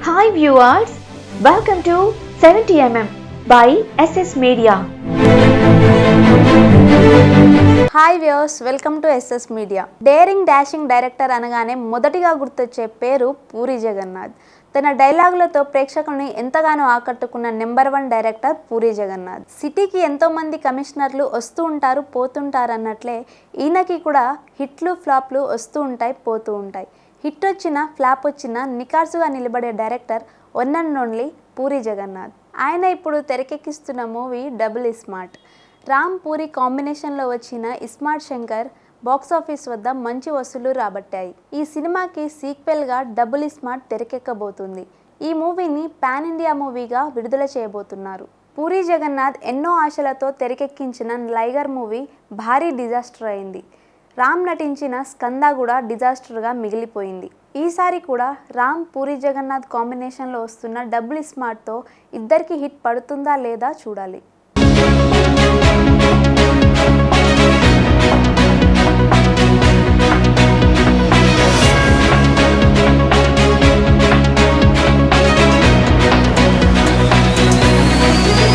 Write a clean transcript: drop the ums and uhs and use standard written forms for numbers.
Hi viewers, welcome to 70mm by SS Media. Hi viewers, welcome to SS media. Daring dashing director అనగానే మొదటిగా గుర్తొచ్చే పేరు పూరి జగన్నాథ్. తన డైలాగులతో ప్రేక్షకుల్ని ఎంతగానో ఆకట్టుకున్న నెంబర్ 1 డైరెక్టర్ పూరి జగన్నాథ్. సిటీకి ఎంతోమంది కమిషనర్లు వస్తూ ఉంటారు, పోతుంటారు అన్నట్లే ఈయనకి కూడా హిట్లు ఫ్లాప్లు వస్తూ ఉంటాయి, పోతూ ఉంటాయి. హిట్ వచ్చినా ఫ్లాప్ వచ్చినా నికార్సుగా నిలబడే director one and only Puri Jagannath. ఆయన ఇప్పుడు తెరకెక్కిస్తున్న movie double smart. Ram Puri కాంబినేషన్లో వచ్చిన ఇస్మార్ట్ శంకర్ బాక్సాఫీస్ వద్ద మంచి వసూళ్లు రాబట్టాయి. ఈ సినిమాకి సీక్వెల్గా డబుల్ స్మార్ట్ తెరకెక్కబోతుంది. ఈ మూవీని పాన్ ఇండియా మూవీగా విడుదల చేయబోతున్నారు. పూరి జగన్నాథ్ ఎన్నో ఆశలతో తెరకెక్కించిన లైగర్ మూవీ భారీ డిజాస్టర్ అయింది. రామ్ నటించిన స్కంద కూడా డిజాస్టర్గా మిగిలిపోయింది. ఈసారి కూడా రామ్ పూరి జగన్నాథ్ కాంబినేషన్లో వస్తున్న డబుల్ స్మార్ట్తో ఇద్దరికి హిట్ పడుతుందా లేదా చూడాలి.